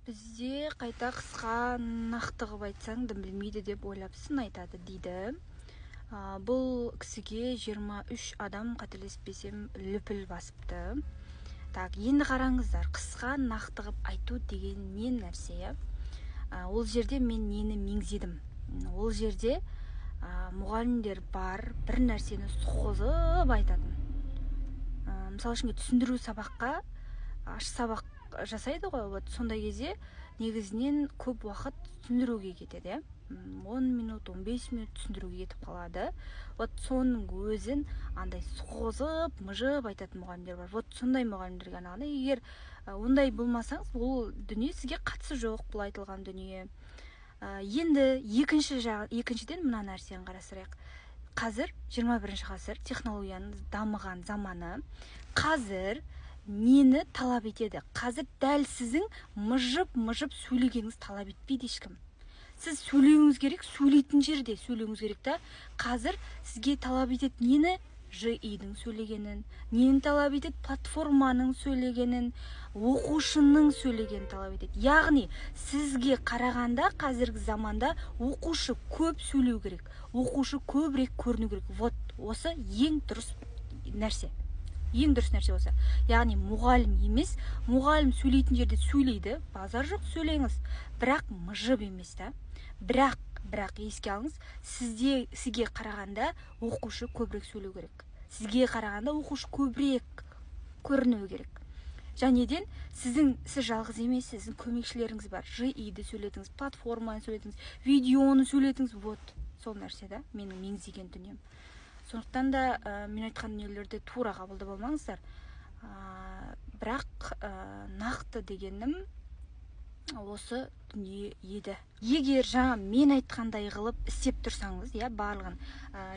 Бізде қайта қысқа нақты қылып айтсаң дым білмейді деп ойлап сын айтады дейді. Бұл кісіге 23 адам қателеспесем лүпіл басыпты. Так, енді қараңыздар, қысқа нақты қылып айту деген не нәрсе? Ол жерде мен нені меңзедім? Ол жерде мұғалімдер бар, бір нәрсені созып айтатын. Мысалы үшін түсіндіру сабаққа, аш сабақ жасайды ғой, вот сондай кезде негізінен көп уақыт түсіндіруге кетеді, 10 минут, 15 минут түсіндіруге кетіп қалады. Вот соның өзін андай созып, мыжып айтатын мұғалімдер бар. Вот сондай мұғалімдерге арналған. Егер ондай болмасаңыз, ол дүние сізге қатысы жоқ, бұл айтылған дүние. Енді екіншіден мына нәрсені қарастырайық. Қазір 21 ғасыр, технологияның дамыған заманы. Қазір нені талап етеді? Қазір дәл сіздің мыжып сөйлегеніңіз талап етпейді ешкім. Сіз сөйлеуіңіз керек, сөйлейтін жерде сөйлеуіңіз керек та. Қазір сізге талап етеді нені? ЖИ-дің сөйлегенін, нені талап етеді? Платформаның сөйлегенін, оқушының сөйлегенін талап етеді. Яғни сізге қарағанда қазіргі заманда оқушы көп сөйлеу керек, оқушы көбірек көріну керек. Вот осы ең дұрыс нәрсе. Ең дұрыс нәрсе осы. Яғни мұғалім емес, мұғалім сөйлейтін жерде сөйлейді, базар жоқ, сөйлеңіз, бірақ мыжып емес та. Бірақ еске алыңыз, сізге қарағанда оқушы көбірек сөйлеу керек. Сізге қарағанда оқушы көбірек көріну керек. Жәнеден сіз жалғыз емес, сіздің көмекшілеріңіз бар. ЖИ-ді сөйлетіңіз, платформаны сөйлетіңіз, видеоны сөйлетіңіз. Вот сол нәрсе да менің меңзеген дүнием. Сондықтан да мен айтқан дүниелерді тура қабылдап алмаңыздар. Бірақ нақты дегенім осы дүние еді. Егер жаңа мен айтқандай қылып істеп тұрсаңыз, барлығын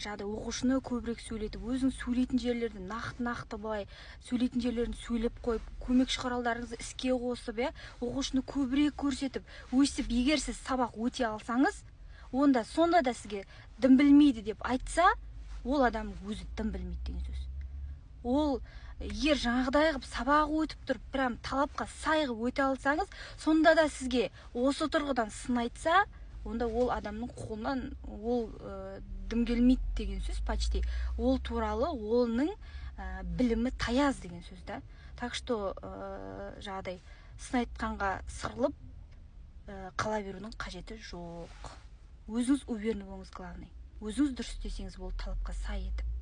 жаңағыдай оқушыны көбірек сөйлетіп, өзің сөйлейтін жерлерді нақты былай сөйлейтін жерлерін сөйлеп қойып, көмекші құралдарыңызды іске қосып, оқушыны көбірек көрсетіп, өстіп, егер сіз сабақ өте алсаңыз, сонда да сізге дым білмейді деп айтса, ол адам өзі дым білмейді деген сөз. Ол егер жаңағыдай қылып сабақ өтіп тұрып, прям талапқа сай қылып өте алсаңыз, сонда да сізге осы тұрғыдан сын айтса, онда ол адамның қолынан ол дым келмейді деген сөз почти. Ол туралы оның білімі таяз деген сөз да. Так что жаңағыдай сын айтқанға сырылып қала берудің қажеті жоқ. Өзіңіз уверен болыңыз, главный. Өзіңіз дұрыс істесеңіз, ол талапқа сай етіп.